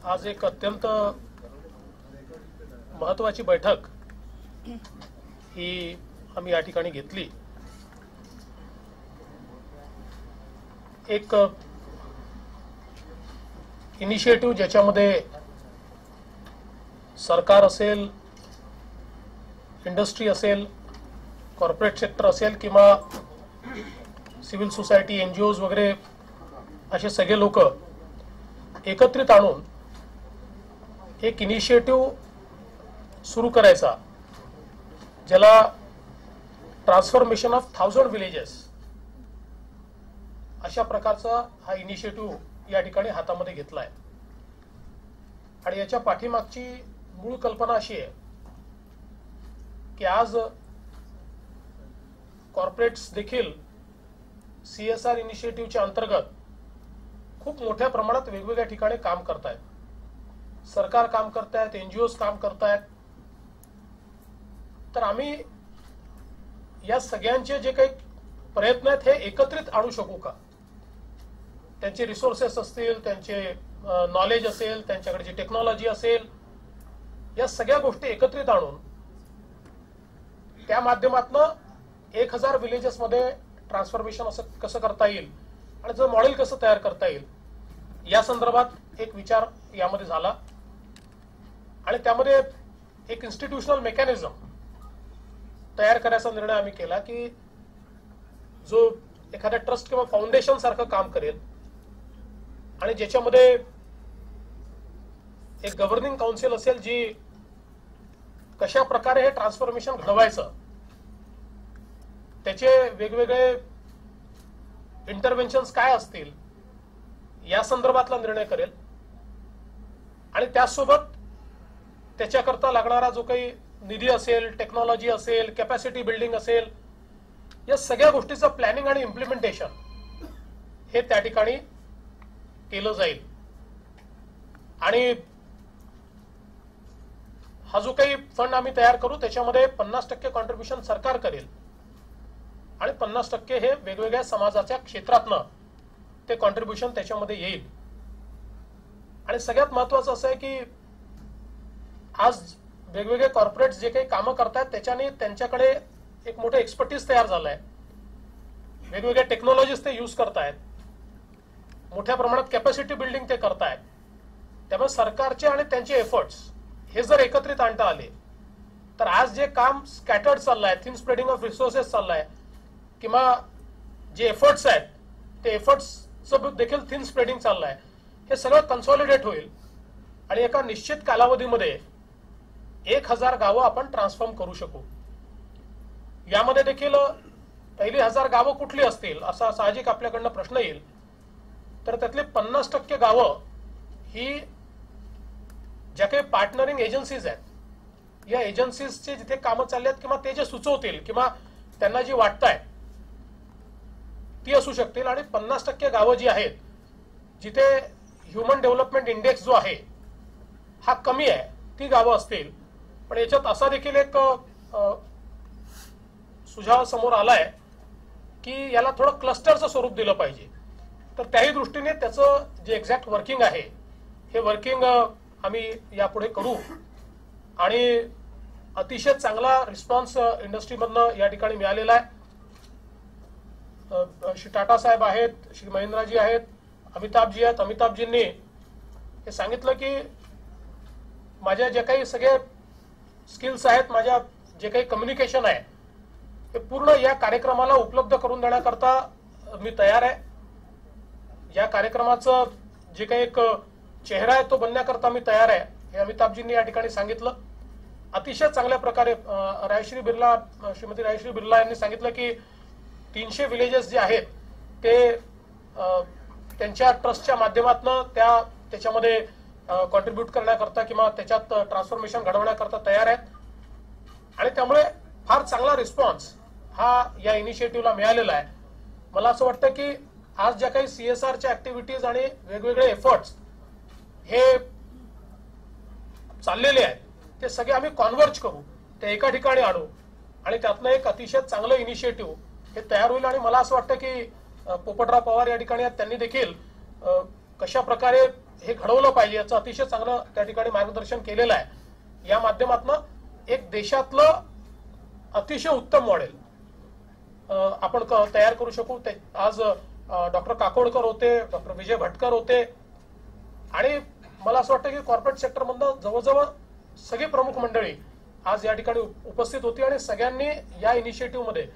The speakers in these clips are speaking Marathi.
आज एक अत्यंत महत्त्वाची बैठक ही आम्ही या ठिकाणी घेतली। एक इनिशिएटिव्ह ज्याच्यामध्ये सरकार असेल, इंडस्ट्री असेल, कॉर्पोरेट सेक्टर असेल किंवा सिव्हिल सोसायटी, एनजीओज वगैरे असे सगळे लोक एकत्रित आणून एक इनिशिएटिव्ह सुरू करायचा, ज्याला ट्रान्सफॉर्मेशन ऑफ 1000 विलेजेस अशा प्रकारचा हा इनिशिएटिव्ह या ठिकाणी हातामध्ये घेतला आहे। आणि याच्या पाठीमागची मूळ कल्पना अशी आहे की आज कॉर्पोरेट्स देखील CSR इनिशिएटिव्हच्या अंतर्गत खूप मोठ्या प्रमाणात वेगवेगळ्या ठिकाणी काम करतायत। सरकार काम करतायत, एनजीओज काम करतायत। तर आम्ही या सगळ्यांचे जे काही प्रयत्न आहेत हे एकत्रित आणू शकू का? त्यांचे रिसोर्सेस असतील, त्यांचे नॉलेज असेल, त्यांच्याकडे जी टेक्नॉलॉजी असेल, या सगळ्या गोष्टी एकत्रित आणून त्या माध्यमातून 1000 विलेजेस मध्ये ट्रान्सफॉर्मेशन असं कसं करता येईल आणि जर मॉडेल कसं तयार करता येईल या संदर्भात एक विचार यामध्ये झाला। आणि त्यामध्ये एक इन्स्टिट्यूशनल मेकॅनिझम तयार करायचा निर्णय आम्ही केला की जो एखाद्या ट्रस्ट किंवा फाउंडेशन सारखं काम करेल आणि ज्याच्यामध्ये एक गव्हर्निंग काउन्सिल असेल जी कशा प्रकारे हे ट्रान्सफॉर्मेशन घडवायचं, त्याचे वेगवेगळे इंटरव्हेन्शन्स काय असतील या संदर्भातला निर्णय करेल। आणि त्यासोबत त्याच्याकरता लागणारा जो काही निधी असेल, टेक्नॉलॉजी असेल, कॅपॅसिटी बिल्डिंग असेल, या सगळ्या गोष्टीचं प्लॅनिंग आणि इम्प्लिमेंटेशन हे त्या ठिकाणी केलं जाईल। आणि हा जो काही फंड आम्ही तयार करू त्याच्यामध्ये 50% कॉन्ट्रीब्युशन सरकार करेल आणि 50% हे वेगवेगळ्या समाजाच्या क्षेत्रातनं ते कॉन्ट्रीब्युशन त्याच्यामध्ये येईल। आणि सगळ्यात महत्वाचं असं आहे की आज वेगवेगळे कॉर्पोरेट्स जे काही कामं करतात त्याच्याने त्यांच्याकडे एक मोठं एक्सपर्टीज तयार झालंय, वेगवेगळ्या टेक्नॉलॉजीज ते यूज करतायत, मोठ्या प्रमाणात कॅपॅसिटी बिल्डिंग ते करतायत। त्यामुळे सरकारचे आणि त्यांचे एफर्ट्स हे जर एकत्रित आणता आले तर आज जे काम स्कॅटर्ड चाललंय, थिन स्प्रेडिंग ऑफ रिसोर्सेस चाललंय किंवा जे एफर्ट्स आहेत ते एफर्ट्सचं देखील थिन स्प्रेडिंग चाललंय, हे सगळं कन्सॉलिडेट होईल आणि एका निश्चित कालावधीमध्ये 1000 गावं आपण ट्रान्सफॉर्म करू शकू। यामध्ये देखील पहिली 1000 गावं कुठली असतील असा साहजिक आपल्याकडनं प्रश्न येईल। तर त्यातली 50% गावं ही ज्या काही पार्टनरिंग एजन्सीज आहेत, या एजन्सीजचे जिथे कामं चालली आहेत किंवा ते जे सुचवतील किंवा त्यांना जी वाटताय ती असू शकतील। आणि 50% गावं जी आहेत जिथे ह्युमन डेव्हलपमेंट इंडेक्स जो आहे हा कमी आहे ती गावं असतील। पण याच्यात असा देखील एक सुझाव समोर आलाय की याला थोडं क्लस्टरचं स्वरूप दिलं पाहिजे। तर त्याही दृष्टीने त्याचं जे एक्झॅक्ट वर्किंग आहे हे वर्किंग आम्ही यापुढे करू। आणि अतिशय चांगला रिस्पॉन्स इंडस्ट्रीमधनं या ठिकाणी मिळालेला आहे। श्री टाटा साहेब आहेत, श्री महेंद्रजी आहेत, अमिताभजी आहेत। अमिताभजींनी हे सांगितलं की माझ्या जे काही सगळे स्किल्स आहेत, माझ्या जे काही कम्युनिकेशन आहे ते पूर्ण या कार्यक्रमाला उपलब्ध करून देण्याकरता मी तयार आहे। या कार्यक्रमाचं जे काही एक चेहरा आहे तो बनण्याकरता मी तयार आहे, हे अमिताभजींनी या ठिकाणी सांगितलं। अतिशय चांगल्या प्रकारे श्रीमती रायश्री बिर्ला यांनी सांगितलं की 300 विलेजेस जे आहेत ते त्यांच्या ट्रस्टच्या माध्यमातून त्याच्यामध्ये कॉन्ट्रीब्यूट करण्याकरता किंवा त्याच्यात ट्रान्सफॉर्मेशन घडवण्याकरता तयार आहेत। आणि त्यामुळे फार चांगला रिस्पॉन्स हा या इनिशिएटिव्हला मिळालेला आहे। मला असं वाटतं की आज ज्या काही CSRच्या ऍक्टिव्हिटीज आणि वेगवेगळे एफर्ट्स हे चाललेले आहेत ते सगळे आम्ही कॉन्व्हर्ज करू, ते एका ठिकाणी आणू आणि त्यातनं एक अतिशय चांगलं इनिशिएटिव्ह हे तयार होईल। आणि मला असं वाटतं की पोपटराव पवार या ठिकाणी त्यांनी देखील कशा प्रकारे हे घडवलं पाहिजे याचं अतिशय चांगलं त्या ठिकाणी मार्गदर्शन केलेलं आहे. या माध्यमातून एक देशातलं अतिशय उत्तम मॉडेल आपण तयार करू शकू. आज डॉक्टर काकोडकर होते, डॉक्टर विजय भटकर होते आणि मला असं वाटतं की कॉर्पोरेट सेक्टर मधनं जवळजवळ सगळी प्रमुख मंडळी आज या ठिकाणी उपस्थित होती आणि सगळ्यांनी या इनिशिएटिव्ह मध्ये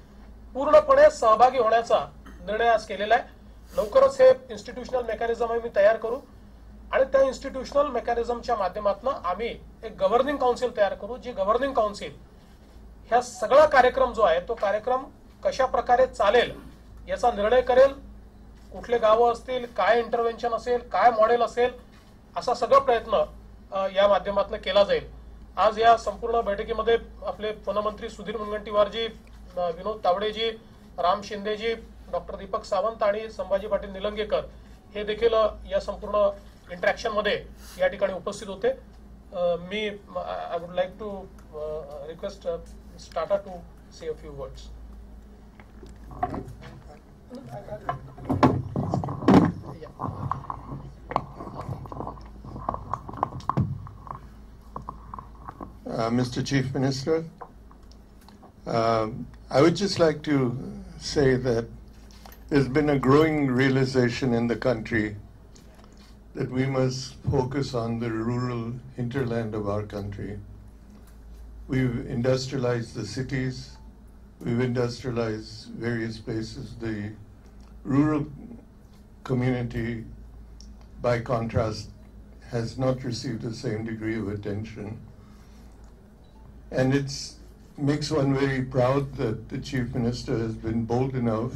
पूर्णपणे सहभागी होण्याचा निर्णय आज केलेला आहे. लवकरच हे इन्स्टिट्यूशनल मेकॅनिझम आम्ही तयार करू आणि त्या इन्स्टिट्यूशनल मेकॅनिझमच्या माध्यमातून आम्ही एक गव्हर्निंग काउन्सिल तयार करू, जी गव्हर्निंग काउन्सिल ह्या सगळा कार्यक्रम जो आहे तो कार्यक्रम कशा प्रकारे चालेल याचा निर्णय करेल. कुठले गावं असतील, काय इंटरव्हेन्शन असेल, काय मॉडेल असेल, असा सगळा प्रयत्न या माध्यमातून केला जाईल. आज या संपूर्ण बैठकीमध्ये आपले वनमंत्री सुधीर मुनगंटीवारजी, विनोद तावडेजी, राम शिंदेजी, डॉक्टर दीपक सावंत आणि संभाजी पाटील निलंगेकर हे देखील या संपूर्ण इंटरॅक्शन मध्ये या ठिकाणी उपस्थित होते. मी I would like to request Tata to say a few words. Mr. Chief Minister, I would just like to say that there's been a growing realization in the country that we must focus on the rural hinterland of our country. We've industrialized the cities, we've industrialized various places. The rural community, by contrast, has not received the same degree of attention. And it makes one very proud that the Chief Minister has been bold enough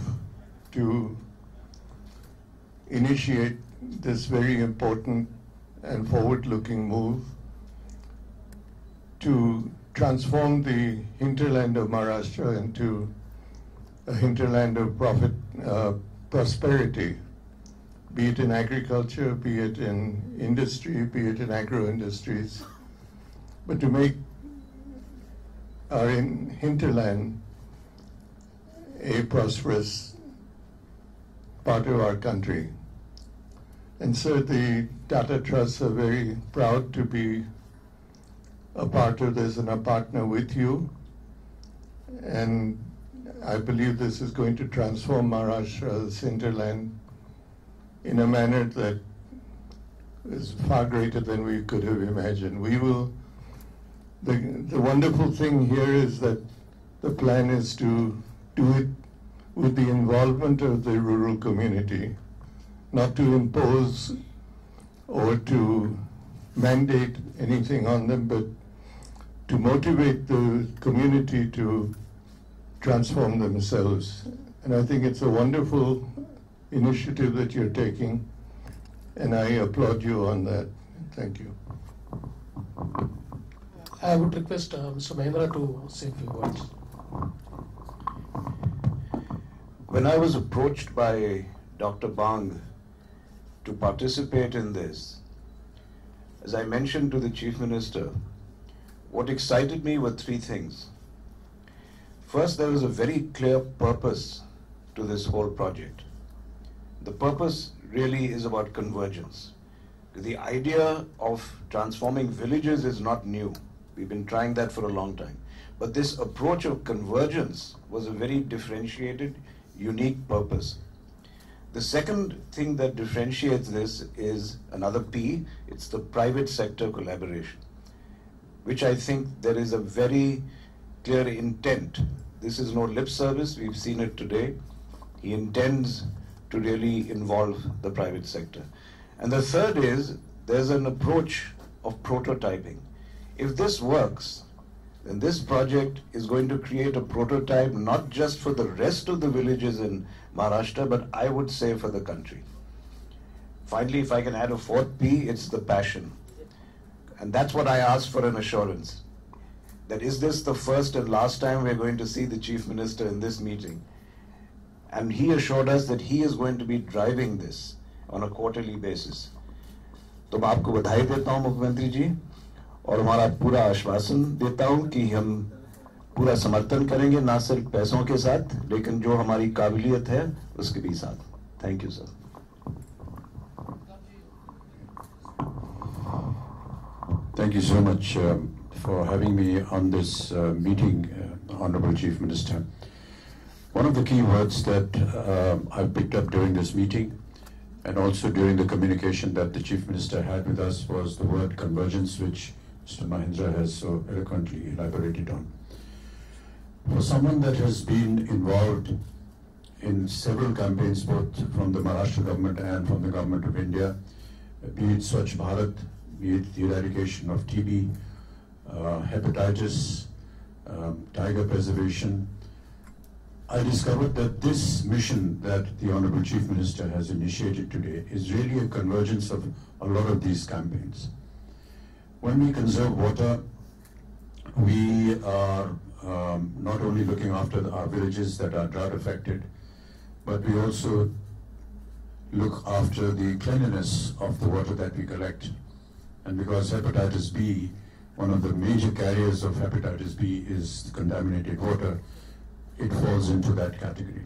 to initiate this very important and forward-looking move to transform the hinterland of Maharashtra into a hinterland of prosperity, be it in agriculture, be it in industry, be it in agro-industries, but to make our hinterland a prosperous part of our country. And so the Tata Trusts are very proud to be a part of this and a partner with you. And I believe this is going to transform Maharashtra's hinterland in a manner that is far greater than we could have imagined. We will. The wonderful thing here is that the plan is to do it with the involvement of the rural community, not to impose or to mandate anything on them, but to motivate the community to transform themselves. And I think it's a wonderful initiative that you're taking, and I applaud you on that. Thank you. I would request Mr. Mahindra to say a few words. When I was approached by Dr. Bang to participate in this, as I mentioned to the Chief Minister, what excited me were three things. First, there was a very clear purpose to this whole project. The purpose really is about convergence. The idea of transforming villages is not new. We've been trying that for a long time. But this approach of convergence was a very differentiated, unique purpose. The second thing that differentiates this is another P, it's the private sector collaboration, which I think there is a very clear intent. This is no lip service, we've seen it today. He intends to really involve the private sector. And the third is, there's an approach of prototyping. If this works, then this project is going to create a prototype not just for the rest of the villages in Maharashtra, but I would say for the country. Finally, if I can add a fourth P, it's the passion. And that's what I asked for an assurance. That is this the first and last time we're going to see the Chief Minister in this meeting? And he assured us that he is going to be driving this on a quarterly basis. तो मैं आपको बधाई देता हूं मुख्यमंत्री जी, और हमारा पूरा आश्वासन देता हूं कि हम पूरा समर्थन करेंगे, ना सिर्फ पैसों के साथ, लेकिन जो हमारी काबिलियत है उसके भी साथ. Thank you sir. Thank you so much for having me on this meeting, Honorable Chief Minister. One of the key words that I've picked up during this meeting and also during the communication that the Chief Minister had with us was the word convergence, which Mr. Mahindra has so eloquently elaborated on. For someone that has been involved in several campaigns, both from the Maharashtra government and from the government of India, be it Swachh Bharat, be it the eradication of TB, hepatitis, tiger preservation, I discovered that this mission that the Honorable Chief Minister has initiated today is really a convergence of a lot of these campaigns. When we conserve water, we are not only looking after our villages that are drought affected, but we also look after the cleanliness of the water that we collect. And because hepatitis B, one of the major carriers of hepatitis B is contaminated water, it falls into that category.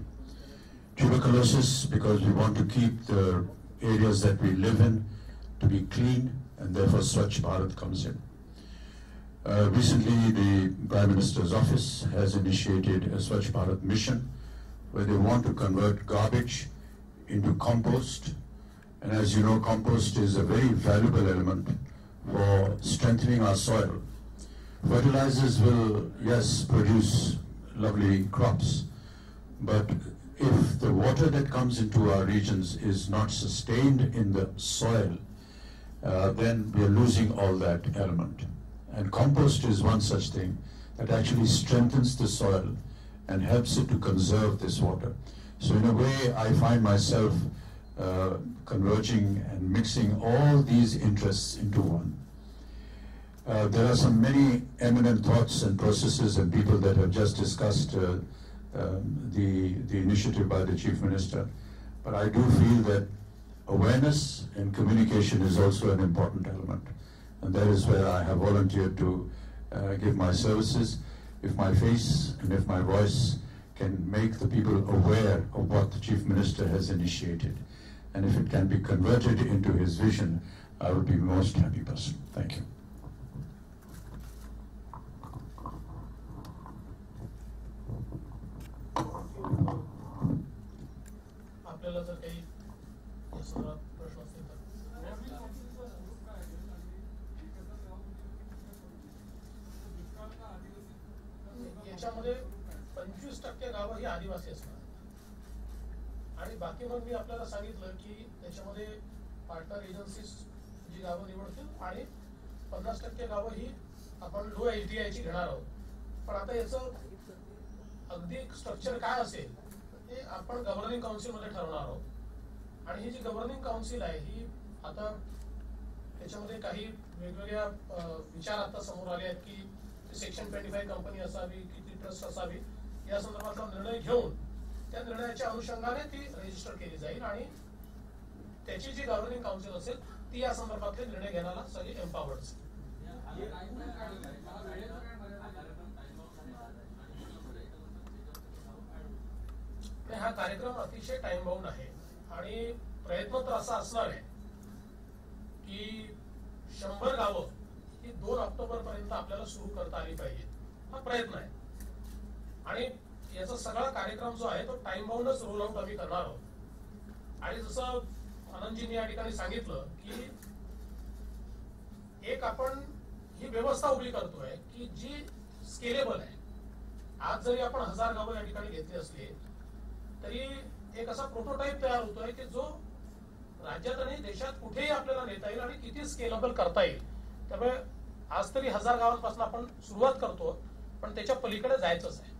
Tuberculosis, because we want to keep the areas that we live in to be clean, and therefore Swachh Bharat comes in. Recently, the Prime Minister's office has initiated a Swachh Bharat mission where they want to convert garbage into compost. And as you know, compost is a very valuable element for strengthening our soil. Fertilizers will, yes, produce lovely crops, but if the water that comes into our regions is not sustained in the soil, then we are losing all that element. And compost is one such thing that actually strengthens the soil and helps it to conserve this water. So in a way, I find myself converging and mixing all these interests into one. There are some many eminent thoughts and processes and people that have just discussed the initiative by the Chief Minister, but I do feel that awareness and communication is also an important element, and that is where I have volunteered to give my services. If my face and if my voice can make the people aware of what the Chief Minister has initiated, and if it can be converted into his vision, I would be the most happy person. Thank you. आपल्याला जर काही या संदर्भात प्रश्न असतील तर याच्यामध्ये 25% गावं ही आदिवासी असणार आणि बाकी मग मी आपल्याला सांगितलं की त्याच्यामध्ये पार्टनर एजन्सीज जी गावं निवडतील आणि 50% गावं ही आपण लो LTI ची घेणार आहोत. पण आता याचं अगदी स्ट्रक्चर काय असेल हे आपण गव्हर्निंग काउन्सिल मध्ये ठरवणार आहोत. आणि ही जी गव्हर्निंग काउन्सिल आहे ही आता त्याच्यामध्ये काही वेगवेगळ्या विचार आता समोर आले आहेत की सेक्शन 25 कंपनी असावी, किती ट्रस्ट असावी, या संदर्भातला निर्णय घेऊन त्या निर्णयाच्या अनुषंगाने ती रजिस्टर केली जाईल आणि त्याची जी गव्हर्निंग काउन्सिल असेल ती या संदर्भातले निर्णय घेण्याला सगळी एम्पावर्ड असेल. हा कार्यक्रम अतिशय टाइम बाउंड आहे आणि प्रयत्न तर असा असणार आहे की 100 गावं ही 2 ऑक्टोबर पर्यंत आपल्याला सुरू करता आली पाहिजे. हा प्रयत्न आहे आणि याचा सगळा कार्यक्रम जो आहे तो टाइम बाउंडच रोल आउट आम्ही करणार आहोत. आणि जसं आनंदजींनी या ठिकाणी सांगितलं की एक आपण ही व्यवस्था उभी करतोय की जी स्केलेबल आहे. आज जरी आपण 1000 गावं या ठिकाणी घेतली असली तरी एक असा प्रोटोटाइप तयार होतोय की जो राज्यात आणि देशात कुठेही आपल्याला नेता येईल आणि किती स्केलेबल करता येईल. त्यामुळे आज तरी 1000 गावांपासून आपण सुरुवात करतो, पण त्याच्या पलीकडे जायचंच आहे.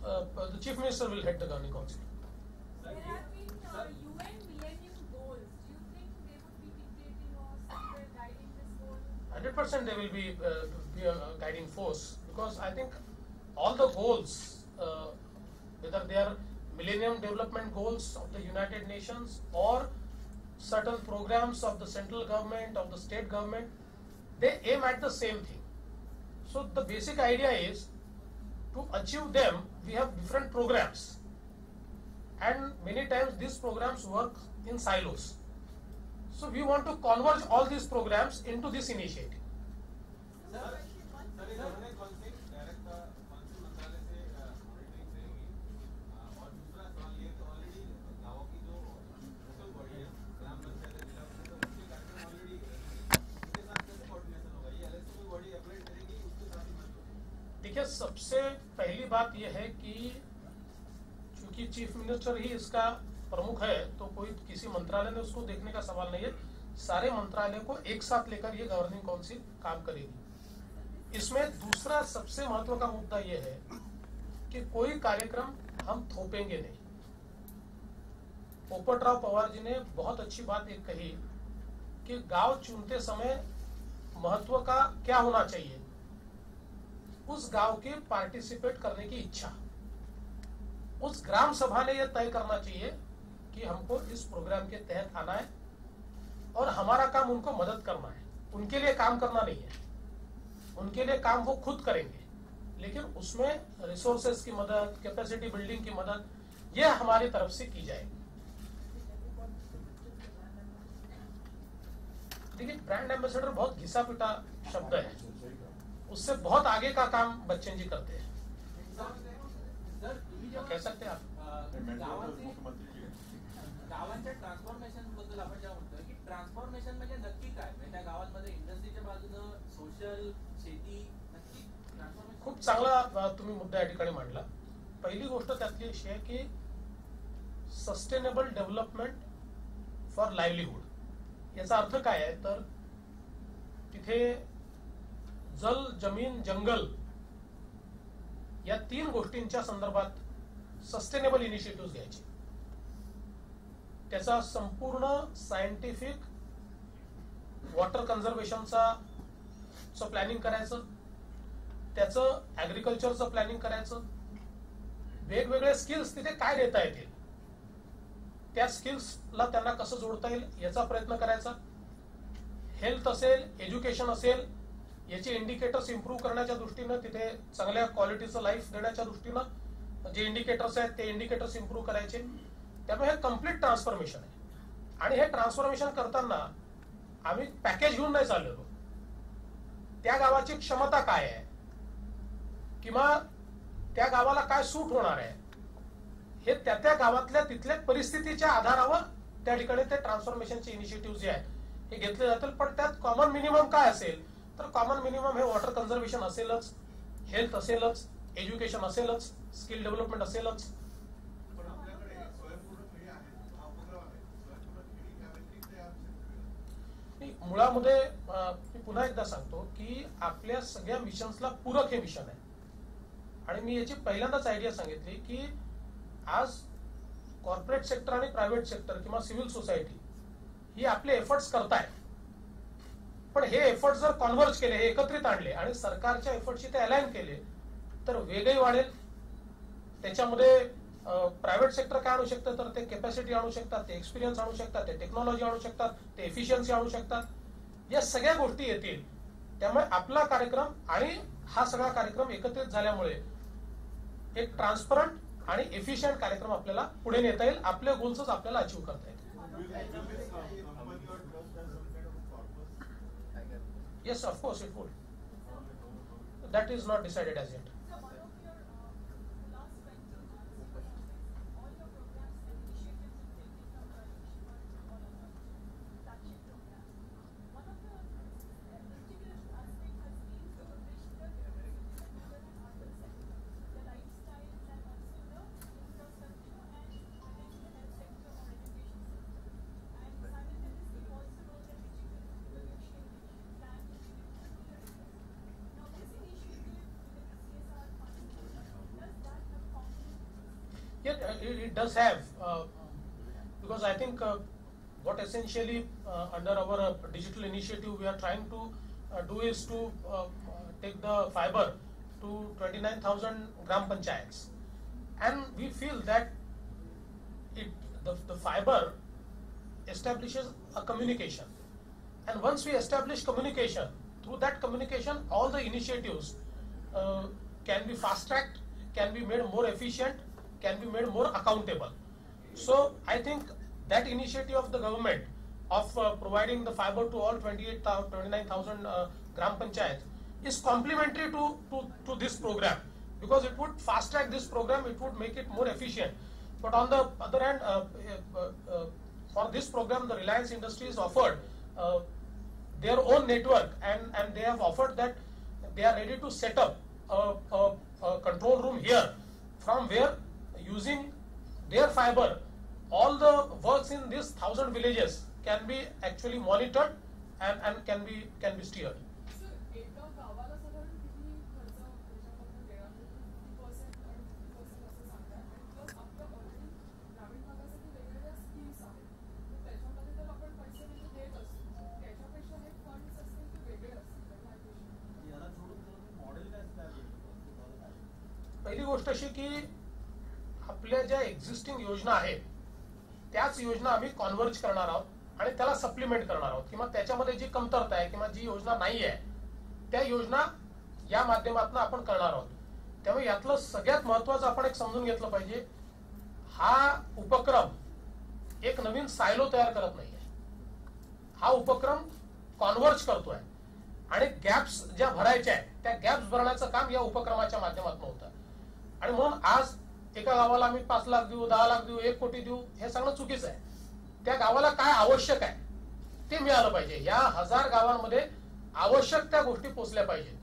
The Chief Minister will head the Governing Council. There have been UN Millennium Goals. Do you think they would be dictating or somewhere guiding this goal? 100% they will be a guiding force, because I think all the goals, whether they are Millennium Development Goals of the United Nations or certain programs of the central government, of the state government, they aim at the same thing. So the basic idea is to achieve them, we have different programs, and many times these programs work in silos. So we want to converge all these programs into this initiative. देखिए, सबसे पहली बात यह है कि चूंकि चीफ मिनिस्टर ही इसका प्रमुख है, तो कोई किसी मंत्रालय ने उसको देखने का सवाल नहीं है. सारे मंत्रालय को एक साथ लेकर ये गवर्निंग काउंसिल काम करेगी. इसमें दूसरा सबसे महत्व का मुद्दा यह है कि कोई कार्यक्रम हम थोपेंगे नहीं. पोपटराव पवार जी ने बहुत अच्छी बात एक कही कि गांव चुनते समय महत्व का क्या होना चाहिए, उस गांव के पार्टिसिपेट करने की इच्छा. उस ग्राम सभा ने यह तय करना चाहिए कि हमको इस प्रोग्राम के तहत आना है और हमारा काम उनको मदद करना है. उनके लिए काम करना नहीं है, उनके लिए काम वो खुद करेंगे, लेकिन उसमें रिसोर्सेस की मदद, कैपेसिटी बिल्डिंग की मदद, यह हमारी तरफ से की जाएगी. देखिए, ब्रांड एम्बेसडर बहुत घिसा पिटा शब्द है, उससे बहुत आगे का काम बच्चन जी करते हैं. कह सकते हैं आप. गावांच्या ट्रान्सफॉर्मेशन बद्दल आपण जेव्हा म्हणतोय की ट्रान्सफॉर्मेशन म्हणजे नक्की काय, म्हणजे त्या गावांमध्ये इंडस्ट्रीच्या बाजूनं सोशल, शेती, नक्की ट्रान्सफॉर्मेशन. खूप चांगला तुम्ही मुद्दा या ठिकाणी मांडला. पहिली गोष्ट त्यातली अशी आहे की सस्टेनेबल डेव्हलपमेंट फॉर लाईव्हलीहूड. याचा अर्थ काय आहे तर तिथे जल, जमीन, जंगल या 3 गोष्टींच्या संदर्भात सस्टेनेबल इनिशिएटिव्ह घ्यायचे. त्याचा संपूर्ण सायंटिफिक वॉटर कन्झर्वेशनचा प्लॅनिंग करायचं, त्याचं ऍग्रिकल्चरचं प्लॅनिंग करायचं, वेगवेगळे स्किल्स तिथे काय देता येतील, त्या स्किल्सला त्यांना कसं जोडता येईल याचा प्रयत्न करायचा. हेल्थ असेल, एज्युकेशन असेल, याचे इंडिकेटर्स इम्प्रूव्ह करण्याच्या दृष्टीनं, तिथे चांगल्या क्वालिटीचं लाईफ देण्याच्या दृष्टीनं जे इंडिकेटर्स आहेत ते इंडिकेटर्स इम्प्रूव्ह करायचे. त्यामुळे हे कम्प्लीट ट्रान्सफॉर्मेशन आहे. आणि हे ट्रान्सफॉर्मेशन करताना आम्ही पॅकेज घेऊन नाही चाललेलो. त्या गावाची क्षमता काय आहे किंवा त्या गावाला काय सूट होणार आहे हे त्या गावातल्या तिथल्या परिस्थितीच्या आधारावर त्या ठिकाणी ते ट्रान्सफॉर्मेशनचे इनिशिएटिव्ह जे आहेत हे घेतले जातील. पण त्यात कॉमन मिनिमम काय असेल तर कॉमन मिनिमम हे वॉटर कन्झर्वेशन असेलच, हेल्थ असेलच, एज्युकेशन असेलच, स्किल डेव्हलपमेंट असेलच. मुळामध्ये मी पुन्हा एकदा सांगतो की आपल्या सगळ्या मिशन्सला पूरक हे मिशन आहे. आणि मी याची पहिल्यांदाच आयडिया सांगितली की आज कॉर्पोरेट सेक्टर आणि प्रायव्हेट सेक्टर किंवा सिव्हिल सोसायटी ही आपले एफर्ट्स करतायत. पण हे एफर्ट्स जर कॉन्व्हर्ज केले, हे एकत्रित आणले आणि सरकारच्या एफर्ट्सशी ते अलाइन केले तर वेगही वाढेल. त्याच्यामध्ये प्रायव्हेट सेक्टर काय आणू शकतं तर ते कॅपॅसिटी आणू शकतात, ते एक्सपिरियन्स आणू शकतात, ते टेक्नॉलॉजी आणू शकतात, ते एफिशियन्सी आणू शकतात. या सगळ्या गोष्टी येतील. त्यामुळे आपला कार्यक्रम आणि हा सगळा कार्यक्रम एकत्रित झाल्यामुळे एक ट्रान्सपरंट आणि एफिशियंट कार्यक्रम आपल्याला पुढे नेता येईल. आपले गोल्सच आपल्याला अचीव्ह करता येतील. Yes, of course it would. That is not decided as yet. So one of your last 20 months, all your programs and initiatives you've taken from Prajnesh all of us, flagship programs. One of the integrated aspect has been to enrich the rural and urban sector, the lifestyles and also the infrastructure and whether it's the health sector or education sector. And simultaneously also know that digital innovation which plan to be now this initiative with the CSR funding, does that have components? Yeah, it does have, because I think what essentially under our digital initiative we are trying to do is to take the fiber to 29,000 gram panchayats, and we feel that the fiber establishes a communication, and once we establish communication, through that communication all the initiatives can be fast tracked, can be made more efficient, can be made more accountable. So I think that initiative of the government of providing the fiber to all 29,000 gram panchayats is complementary to this program, because it would fast track this program, it would make it more efficient. But on the other hand, for this program, the Reliance Industries offered their own network, and they have offered that they are ready to set up a control room here, from where, using their fiber, all the works in these 1,000 villages can be actually monitored and can be steered. Sir एका गावाला साधारण किती खर्च त्याच्यामध्ये वेळा 50% आणि 50% असं सांगताय, आणि प्लस आपल्या ऑलरेडी ग्रामीण भागासाठी वेगवेगळ्या स्कीम्स आहेत, तर त्याच्यामध्ये तर आपण पैसे म्हणजे देत असतो, त्याच्यापेक्षा हे फंड्स असतील ते वेगळे असतील, तर काय विषय? याला जोडून मॉडेल काय पहिली गोष्ट अशी की आपल्या ज्या एक्झिस्टिंग योजना आहेत त्याच योजना आम्ही कॉन्व्हर्ज करणार आहोत आणि त्याला सप्लिमेंट करणार आहोत, किंवा त्याच्यामध्ये जी कमतरता आहे किंवा जी योजना नाही आहे त्या योजना या माध्यमातून आपण करणार आहोत. त्यामुळे यातलं सगळ्यात महत्वाचं आपण एक समजून घेतलं पाहिजे, हा उपक्रम एक नवीन सायलो तयार करत नाहीये, हा उपक्रम कॉन्व्हर्ज करतोय आणि गॅप्स ज्या भरायच्या आहेत त्या गॅप्स भरण्याचं काम या उपक्रमाच्या माध्यमातून होतं. आणि म्हणून आज एका गावाला आम्ही 5 लाख देऊ, 10 लाख देऊ, 1 कोटी देऊ, हे सगळं चुकीचं आहे. त्या गावाला काय आवश्यक आहे ते मिळालं पाहिजे. या 1000 गावांमध्ये आवश्यक त्या गोष्टी पोहोचल्या पाहिजेत,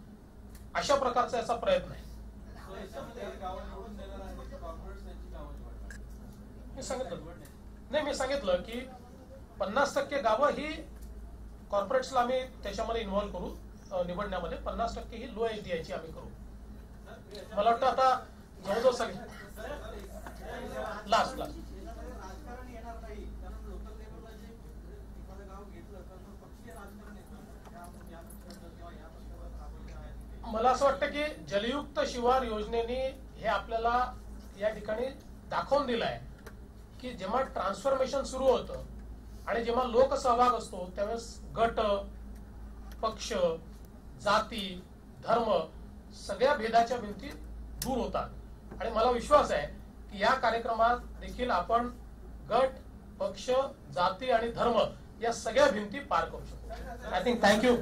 अशा प्रकारचा याचा प्रयत्न आहे. मी सांगितलं की 50% गावं ही कॉर्पोरेट्सला आम्ही त्याच्यामध्ये इन्व्हॉल्व्ह करू, निवडण्यामध्ये 50% ही लो एचडीआयची आम्ही करू. मला वाटतं आता जवळजवळ सगळे लास्ट मला असं वाटतं की जलयुक्त शिवार योजनेने हे आपल्याला या ठिकाणी दाखवून दिलं आहे की जेव्हा ट्रान्सफॉर्मेशन सुरू होतं आणि जेव्हा लोकसहभाग असतो त्यावेळेस गट, पक्ष, जाती, धर्म सगळ्या भेदाच्या भिंती दूर होतात. आणि मला विश्वास आहे की या कार्यक्रमात देखील आपण गट, पक्ष, जाती आणि धर्म या सगळ्या भिंती पार करू शकतो. I think thank you.